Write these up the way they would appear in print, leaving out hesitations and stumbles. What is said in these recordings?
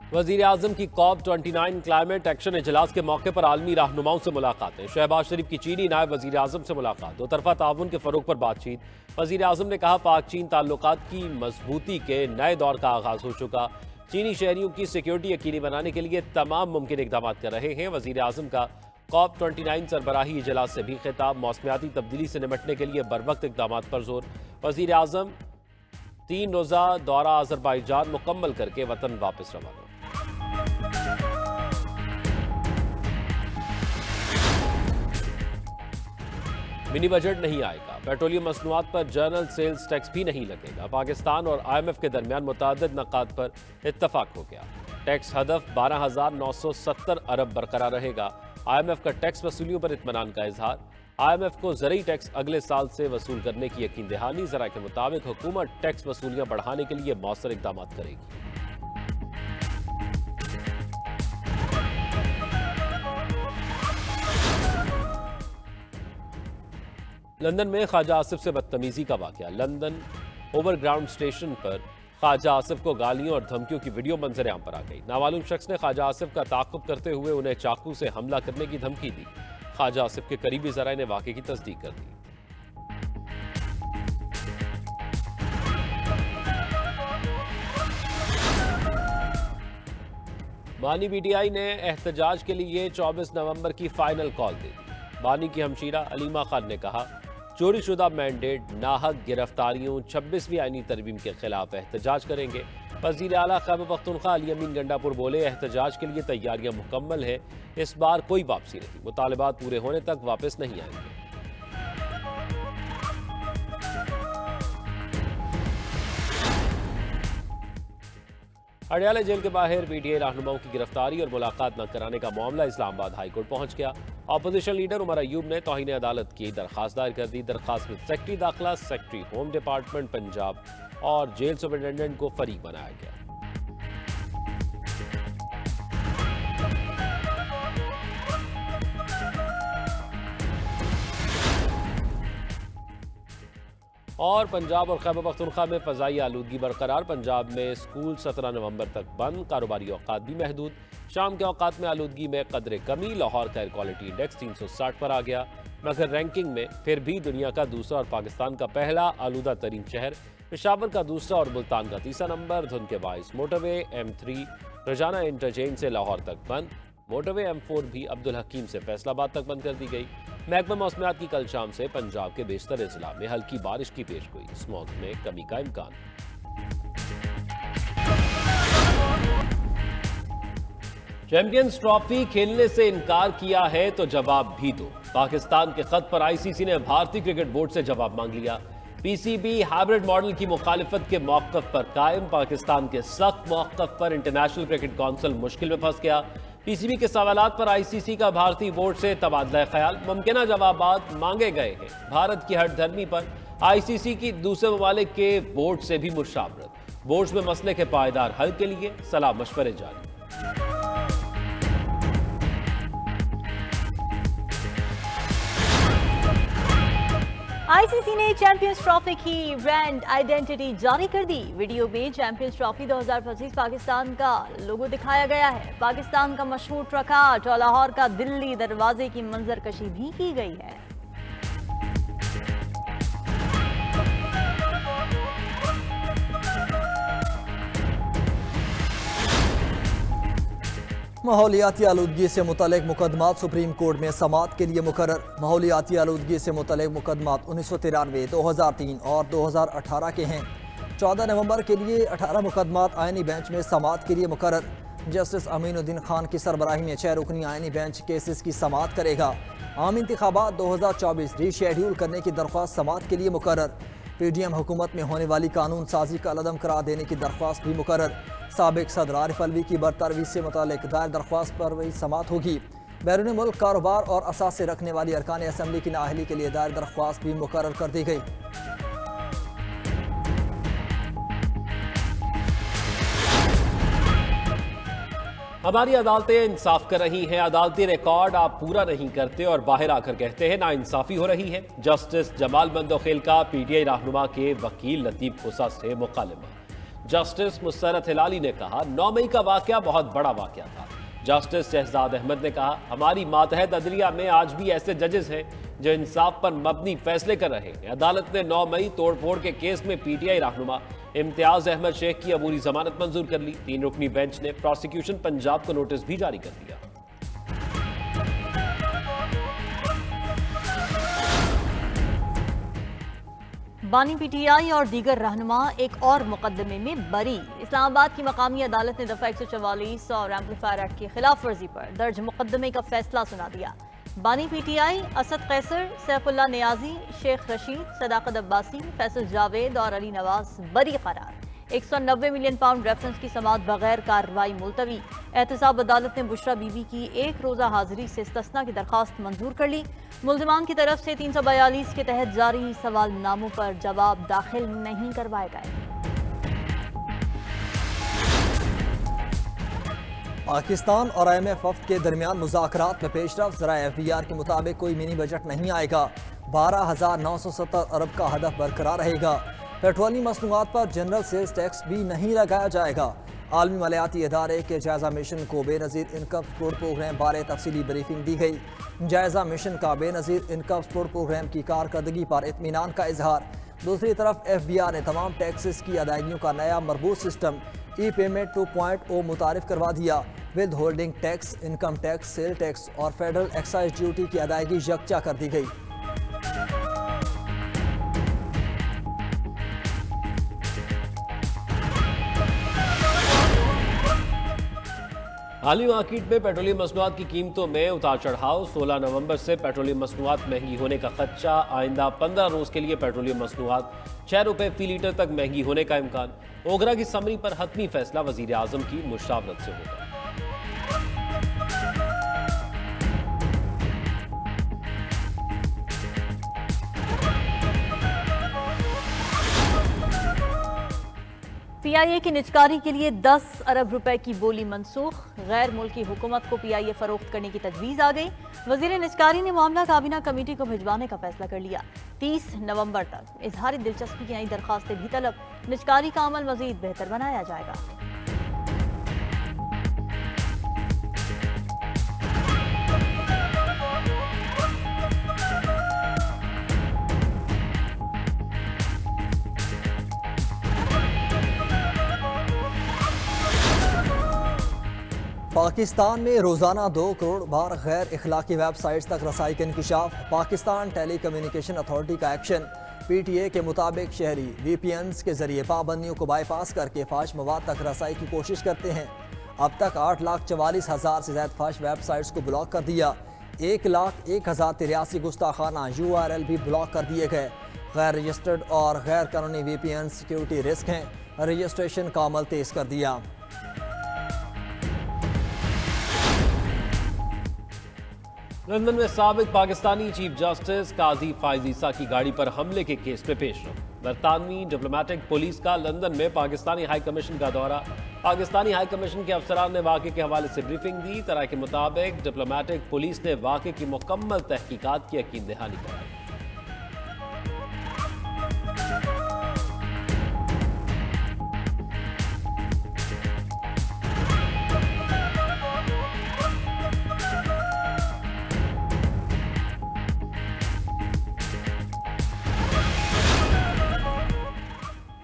वज़ीर आज़म की COP29 climate action इजलास के मौके पर आलमी रहनुमाओं से मुलाकातें। शहबाज शरीफ की चीनी नायब वज़ीर आज़म से मुलाकात। दो तरफा ताउन के फ़रोग़ पर बातचीत। वज़ीर आज़म ने कहा पाक चीन ताल्लुकात की मजबूती के नए दौर का आगाज़ हो चुका। चीनी शहरियों की सिक्योरिटी यकीनी बनाने के लिए तमाम मुमकिन इक़दाम कर रहे हैं। वज़ीर आज़म का COP29 सरबराही इजलास से भी खिताब। मौसमियाती तब्दीली से निपटने के लिए बरवक्त इक़दाम पर जोर। वज़ीर आज़म 3 रोज़ा दौरा अज़रबाईजान मुकम्मल करके वतन वापस रवाना। मिनी बजट नहीं आएगा। पेट्रोलियम मसनूआत पर जर्नल सेल्स टैक्स भी नहीं लगेगा। पाकिस्तान और IMF के दरमियान मुतादिद नक़ात पर इत्तफाक हो गया। टैक्स हदफ 12,970 अरब बरकरार रहेगा। IMF का टैक्स वसूलियों पर इत्मीनान का इजहार। IMF को ज़रूरी टैक्स अगले साल से वसूल करने की यकीन दहानी। ज़रा के मुताबिक हुकूमत टैक्स वसूलियाँ बढ़ाने के लिए मौसर इक़दाम करेगी। लंदन में ख्वाजा आसिफ से बदतमीजी का वाक़या। लंदन ओवरग्राउंड स्टेशन पर ख्वाजा आसिफ को गालियों और धमकियों की वीडियो मंजर आम पर आ गई। नामालूम शख्स ने ख्वाजा आसिफ का ताक़ुब करते हुए उन्हें चाकू से हमला करने की धमकी दी। ख्वाजा आसिफ के करीबी ज़राए ने वाक़े की तस्दीक कर दी। बानी BTI ने एहतजाज के लिए 24 नवंबर की फाइनल कॉल दे दी। बानी की हमशीरा अलीमा खान ने कहा चोरी शुदा मैंडेट, नाहक गिरफ्तारियों, 26वीं आईनी तरमीम के खिलाफ एहतजाज करेंगे। वज़ीर आला खैबर पख्तूनख्वा अली अमीन गंडापुर बोले एहतजाज के लिए तैयारियां मुकम्मल हैं, इस बार कोई वापसी नहीं, मुतालबात पूरे होने तक वापस नहीं आएंगे। अडयाला जेल के बाहर PTI रहनुमाओं की गिरफ्तारी और मुलाकात न कराने का मामला इस्लामाबाद हाई कोर्ट पहुंच गया। अपोजिशन लीडर उमर अयूब ने तौहीन अदालत की दरखास्त दायर कर दी। दरखास्त में सेक्रेटरी दाखिला, सेक्रेटरी होम डिपार्टमेंट पंजाब और जेल सुपरिटेंडेंट को फरीक बनाया गया। और पंजाब और खैबर पख्तूनख्वा में फ़ज़ाई आलूदगी बरकरार। पंजाब में स्कूल 17 नवंबर तक बंद, कारोबारी औकात भी महदूद। शाम के औकात में आलूदगी में कदरे कमी। लाहौर का एयर क्वालिटी इंडेक्स 360 पर आ गया, मगर रैंकिंग में फिर भी दुनिया का दूसरा और पाकिस्तान का पहला आलूदा तरीन शहर। पेशावर का दूसरा और मुल्तान का तीसरा नंबर। धुंध के बाइस मोटरवे M3 रजाना इंटरचेंज से लाहौर तक बंद। मोटरवे M4 भी अब्दुल हकीम से फैसलाबाद तक बंद कर दी गई। महकमा मौसमियात की कल शाम से पंजाब के बेशतर अजला में हल्की बारिश की पेशगोई। स्मॉग में कमी का इम्कान। चैंपियंस ट्रॉफी खेलने से इनकार किया है तो जवाब भी दो। पाकिस्तान के खत पर ICC ने भारतीय क्रिकेट बोर्ड से जवाब मांग लिया। PCB हाइब्रिड मॉडल की मुखालिफत के मौक़िफ़ पर कायम। पाकिस्तान के सख्त मौक़िफ़ पर इंटरनेशनल क्रिकेट काउंसिल मुश्किल में फंस गया। PCB के सवालात पर ICC का भारतीय बोर्ड से तबादला ख्याल। मुमकिन जवाबात मांगे गए हैं। भारत की हट धर्मी पर ICC की दूसरे ममालिक के बोर्ड से भी मुशावरत। बोर्ड में मसले के पायदार हल के लिए सलाह मशवरे जारी। ICC ने चैंपियंस ट्रॉफी की ब्रांड आइडेंटिटी जारी कर दी। वीडियो में चैंपियंस ट्रॉफी 2025 पाकिस्तान का लोगो दिखाया गया है। पाकिस्तान का मशहूर ट्रकाट और लाहौर का दिल्ली दरवाजे की मंजरकशी भी की गई है। माहौलियाती आलूदगी से मुतल्लिक मुकदमात सुप्रीम कोर्ट में समाअत के लिए मुकर्रर। माहौलियाती आलूदगी से मुतल्लिक मुकदमात 1993, 2003 और 2018 के हैं। 14 नवंबर के लिए 18 मुकदमात आईनी बेंच में समाअत के लिए मुकर्रर। जस्टिस अमीनुद्दीन खान की सरबराही में 6 रुकनी आईनी बेंच केसेस की समाअत करेगा। आम इंतखाबात 2024 रीशेड्यूल करने की दरख्वास्त समाअत के लिए मुकर्रर। PDM हुकूमत में होने वाली कानून साजी का अलदम करार देने की दरख्वास्त भी मुकर्रर। साबिक सदर आरिफ अलवी की बरतरवी से मुतालिक दायर दरख्वास्त पर वही समाअत होगी। बैरून मुल्क कारोबार और असासे रखने वाली अरकान असम्बली की नाअहली के लिए दायर दरख्वास्त भी मुकर्रर कर दी गई। हमारी अदालतें इंसाफ कर रही हैं। अदालती रिकॉर्ड आप पूरा नहीं करते और बाहर आकर कहते हैं नाइंसाफी हो रही है। जस्टिस जमाल मंदोखेल का PTI रहनुमा के वकील लतीफ खुसा से मुकालमा। जस्टिस मुसर्रत हिलाली ने कहा 9 मई का वाकया बहुत बड़ा वाकया था। जस्टिस शहजाद अहमद ने कहा हमारी मातहत अदलिया में आज भी ऐसे जजेस हैं जो इंसाफ पर मबनी फैसले कर रहे हैं। अदालत ने 9 मई तोड़फोड़ के केस में पीटीआई रहनुमा इम्तियाज अहमद शेख की अबूरी जमानत मंजूर कर ली। 3 रुकनी बेंच ने प्रोसिक्यूशन पंजाब को नोटिस भी जारी कर दिया। बानी पीटीआई और दीगर रहनुमा एक और मुकदमे में बरी। इस्लामाबाद की मकामी अदालत ने दफा 144 और एम्पलीफायर एक्ट की खिलाफ वर्जी पर दर्ज मुकदमे का फैसला सुना दिया। बानी पीटीआई असद कैसर, सैफुल्लाह नियाजी, शेख रशीद, सदाकत अब्बासी, फैसल जावेद और अली नवाज बरी करार। 190 मिलियन पाउंड रेफरेंस की समाअत बगैर कार्रवाई मुलतवी। एहतसाब अदालत ने बुशरा बीबी की 1 रोज़ा हाजिरी से इस्तिस्ना की दरखास्त मंजूर कर ली। मुल्जिमान की तरफ से 342 के तहत जारी सवालनामों पर जवाब दाखिल नहीं करवाए गए। पाकिस्तान और IMF वफ्द के दरमियान मुज़ाकरात में पेशरफ्त। ज़राए FBR के मुताबिक कोई मिनी बजट नहीं आएगा। 12,970 अरब का हदफ बरकरार रहेगा। पेट्रोलियम मसनूआत पर जनरल सेल्स टैक्स भी नहीं लगाया जाएगा। आलमी मालियाती इदारे के जायजा मिशन को बेनज़ीर इनकम सपोर्ट प्रोग्राम बारे तफसीली ब्रीफिंग दी गई। जायजा मिशन का बेनज़ीर इनकम सपोर्ट प्रोग्राम की कारकर्दगी पर इत्मीनान का इजहार। दूसरी तरफ FBR ने तमाम टैक्सेस की अदायगियों का नया मरबूत सिस्टम ई-पेमेंट 2.0 मुतारिफ करवा दिया। With holding tax, income tax, sale tax और फेडरल एक्साइज ड्यूटी की अदायगी यकजा कर दी गई। हालिया मार्केट में पेट्रोलियम मसनूआत की कीमतों में उतार चढ़ाव। 16 नवंबर से पेट्रोलियम मसनूआत महंगी होने का खदशा। आइंदा 15 रोज के लिए पेट्रोलियम मसनूआत 6 रुपए फी लीटर तक महंगी होने का इम्कान। ओगरा की समरी पर हतमी फैसला वजीर आजम की मुशावरत से होगा। PIA की निजकारी के लिए 10 अरब रुपए की बोली मनसूख। गैर मुल्की हुकूमत को PIA फरोख्त करने की तजवीज़ आ गई। वजीर निजकारी ने मामला काबीना कमेटी को भिजवाने का फैसला कर लिया। 30 नवंबर तक इजहारी दिलचस्पी की नई दरखास्तें भी तलब। निजकारी का अमल मजीद बेहतर बनाया जाएगा। पाकिस्तान में रोज़ाना 2 करोड़ बार गैर इखलाकी वेबसाइट्स तक रसाई का इंकशाफ। पाकिस्तान टेली कम्युनिकेशन अथॉरिटी का एक्शन। PTA के मुताबिक शहरी VPNs के जरिए पाबंदियों को बाईपास करके फाश मवाद तक रसाई की कोशिश करते हैं। अब तक 8,44,000 से ज़्यादा फाश वेबसाइट्स को ब्लॉक कर दिया। 1,01,083 गुस्ताखाना URL भी ब्लॉक कर दिए गए। गैर रजिस्टर्ड और गैर कानूनी VPN सिक्योरिटी रिस्क हैं। रजिस्ट्रेशन का अमल तेज़ कर दिया। लंदन में साबिक पाकिस्तानी चीफ जस्टिस काजी फायज ईसा की गाड़ी पर हमले के केस में पेशरफ। बरतानवी डिप्लोमेटिक पुलिस का लंदन में पाकिस्तानी हाई कमीशन का दौरा। पाकिस्तानी हाई कमीशन के अफसरान ने वाक़े के हवाले से ब्रीफिंग दी। तरह के मुताबिक डिप्लोमेटिक पुलिस ने वाक़े की मुकम्मल तहकीकात की यकीन दहानी कराई।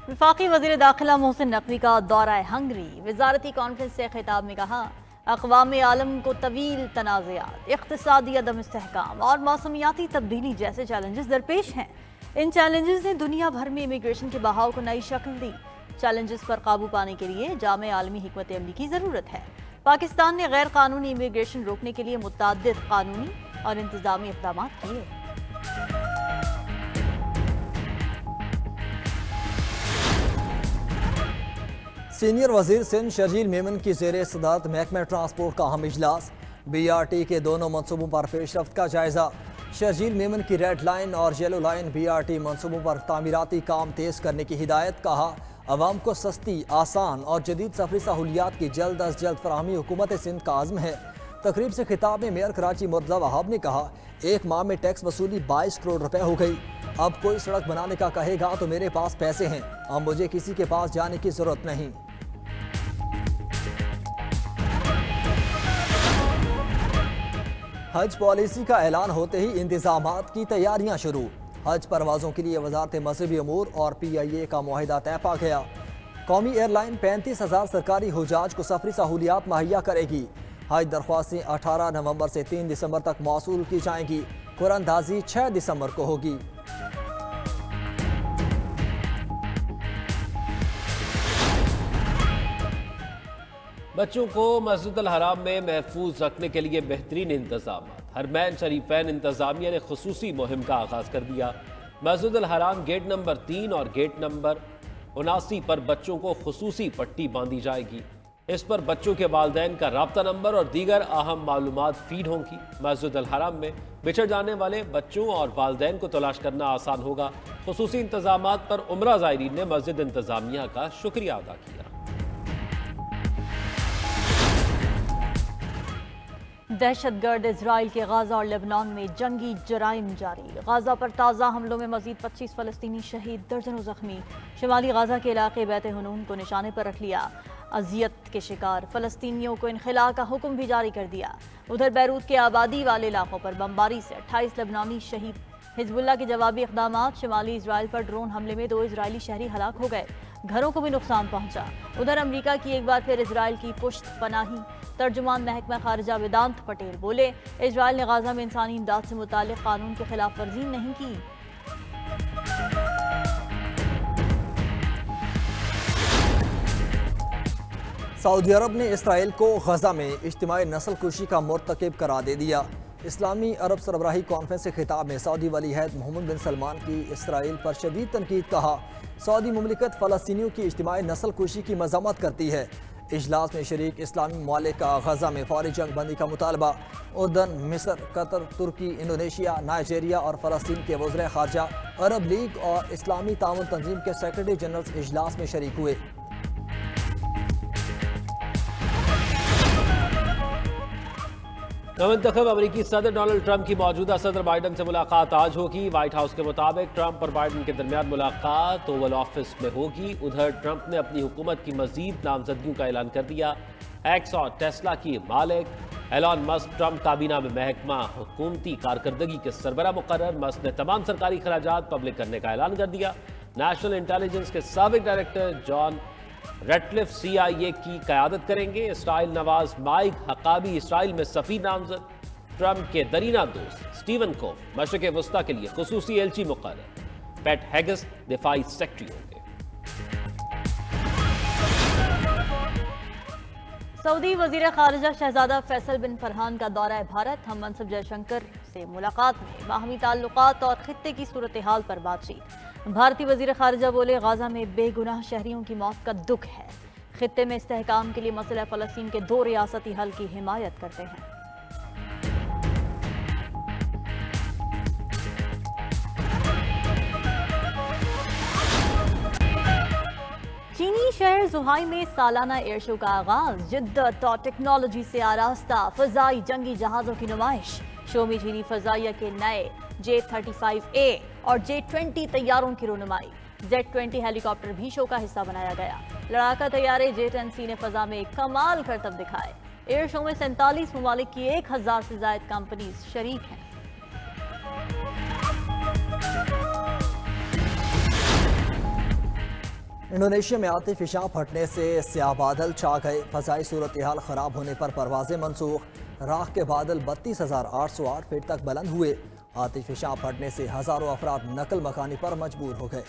वफाकी वज़ीर दाखिला मोहसिन नकवी का दौरा हंगरी। वजारती कॉन्फ्रेंस से खिताब में कहा अक़वाम आलम को तवील तनाज़ात, इक़्तिसादी अदम इस्तेहकाम और मौसमियाती तब्दीली जैसे चैलेंजेस दरपेश हैं। इन चैलेंजेस ने दुनिया भर में इमिग्रेशन के बहाव को नई शक्ल दी। चैलेंजेस पर काबू पाने के लिए जामे आलमी हिकमत अमली की ज़रूरत है। पाकिस्तान ने गैर कानूनी इमिग्रेशन रोकने के लिए मुतअद्दिद कानूनी और इंतज़ामी इक़दाम किए। सीनियर वजीर सिंध शर्जील मेमन की ज़ेरे सदारत महकमा ट्रांसपोर्ट का अहम इजलास। BRT के दोनों मनसूबों पर पेशरफ्त का जायजा। शर्जील मेमन की रेड लाइन और येलो लाइन BRT मनसूबों पर तामीराती काम तेज़ करने की हिदायत। कहा अवाम को सस्ती, आसान और जदीद सफरी सहूलियात की जल्द अज जल्द फराहमी हुकूमत सिंध का आज़म है। तकरीब से खिताब में मेयर कराची मुर्तज़ा वहाब ने कहा 1 माह में टैक्स वसूली 22 करोड़ रुपए हो गई। اب کوئی سڑک بنانے کا کہے گا تو میرے پاس پیسے ہیں، اب مجھے کسی کے پاس جانے کی ضرورت نہیں۔ حج پالیسی کا اعلان ہوتے ہی انتظامات کی تیاریاں شروع۔ حج پروازوں کے لیے وزارت مذہبی امور اور PIA کا معاہدہ طے پا گیا۔ قومی ایئر لائن 35,000 سرکاری حجاج کو سفری سہولیات مہیا کرے گی۔ حج درخواستیں 18 نومبر سے 3 دسمبر تک موصول کی جائیں گی۔ قرعہ اندازی 6 دسمبر کو ہوگی۔ بچوں کو مسجد الحرام میں محفوظ رکھنے کے لیے بہترین انتظامات۔ حرمین شریفین انتظامیہ نے خصوصی مہم کا آغاز کر دیا۔ مسجد الحرام گیٹ نمبر 3 اور گیٹ نمبر 79 پر بچوں کو خصوصی پٹی باندھی جائے گی۔ اس پر بچوں کے والدین کا رابطہ نمبر اور دیگر اہم معلومات فیڈ ہوں گی۔ مسجد الحرام میں بچھڑ جانے والے بچوں اور والدین کو تلاش کرنا آسان ہوگا۔ خصوصی انتظامات پر عمرہ زائرین نے مسجد انتظامیہ کا شکریہ ادا کیا۔ دہشت گرد اسرائیل کے غازہ اور لبنان میں جنگی جرائم جاری۔ غازہ پر تازہ حملوں میں مزید 25 فلسطینی شہید، درجنوں زخمی۔ شمالی غازہ کے علاقے بیت حنون کو نشانے پر رکھ لیا۔ اذیت کے شکار فلسطینیوں کو انخلاء کا حکم بھی جاری کر دیا۔ ادھر بیروت کے آبادی والے علاقوں پر بمباری سے 28 لبنانی شہید۔ حزب اللہ کے جوابی اقدامات۔ شمالی اسرائیل پر ڈرون حملے میں 2 اسرائیلی شہری ہلاک ہو گئے، گھروں کو بھی نقصان پہنچا۔ ادھر امریکہ کی ایک بار پھر اسرائیل کی پشت پناہی۔ ترجمان محکمہ خارجہ ویدانت پٹیل بولے، اسرائیل نے غازہ میں انسانی امداد سے متعلق قانون کی خلاف ورزی نہیں کی۔ سعودی عرب نے اسرائیل کو غزہ میں اجتماعی نسل کشی کا مرتکب قرار دے دیا۔ اسلامی عرب سربراہی کانفرنس کے خطاب میں سعودی ولی عہد محمد بن سلمان کی اسرائیل پر شدید تنقید کہا۔ سعودی مملکت فلسطینیوں کی اجتماعی نسل کشی کی مذمت کرتی ہے۔ اجلاس میں شریک اسلامی ممالک کا غزہ میں فوری جنگ بندی کا مطالبہ۔ اردن، مصر، قطر، ترکی، انڈونیشیا، نائجیریا اور فلسطین کے وزراء خارجہ، عرب لیگ اور اسلامی تعاون تنظیم کے سیکرٹری جنرل اجلاس میں شریک ہوئے۔ نومنتخب امریکی صدر ڈونلڈ ٹرمپ کی موجودہ صدر بائیڈن سے ملاقات آج ہوگی۔ وائٹ ہاؤس کے مطابق ٹرمپ اور بائیڈن کے درمیان ملاقات اوول آفس میں ہوگی۔ ادھر ٹرمپ نے اپنی حکومت کی مزید نامزدگیوں کا اعلان کر دیا۔ ایکس اور ٹیسلا کی مالک ایلان مسک ٹرمپ کابینہ میں محکمہ حکومتی کارکردگی کے سربراہ مقرر۔ مسک نے تمام سرکاری اخراجات پبلک کرنے کا اعلان کر دیا۔ نیشنل انٹیلیجنس کے سابق ڈائریکٹر جان ریٹکلف CIA کی قیادت کریں گے۔ اسرائیل نواز مائک حقابی اسرائیل میں سفیر نامزد۔ ٹرمپ کے درینہ دوست سٹیون کوف مشرق وسطیٰ کے لیے خصوصی ایلچی مقرر۔ پیٹ ہیگس دفاعی سیکرٹری ہوں گے۔ سعودی وزیر خارجہ شہزادہ فیصل بن فرحان کا دورہ بھارت۔ ہم منصب جے شنکر سے ملاقات میں باہمی تعلقات اور خطے کی صورتحال پر بات چیت۔ بھارتی وزیر خارجہ بولے، غزہ میں بے گناہ شہریوں کی موت کا دکھ ہے۔ خطے میں استحکام کے لیے مسئلہ فلسطین کے 2 ریاستی حل کی حمایت کرتے ہیں۔ چینی شہر زوہائی میں سالانہ ایئر شو کا آغاز۔ جدت اور ٹیکنالوجی سے آراستہ فضائی جنگی جہازوں کی نمائش۔ شو میں چینی فضائیہ کے نئے J-35A اور J-20 طیاروں کی رونمائی۔ Z-20 ہیلی کاپٹر بھی شو کا حصہ بنایا گیا۔ لڑاکا طیارے J-10C نے فضا میں کمال کرتب دکھائے۔ ایئر شو میں 47 ممالک کی 1000 سے زائد کمپنیز شریک ہیں۔ انڈونیشیا میں آتش فشاں پھٹنے سے سیاہ بادل چھا گئے۔ فضائی صورتحال خراب ہونے پر پروازیں منسوخ۔ راکھ کے بادل 32,808 فٹ تک بلند ہوئے۔ آتش فشاں پھٹنے سے ہزاروں افراد نقل مکانی پر مجبور ہو گئے۔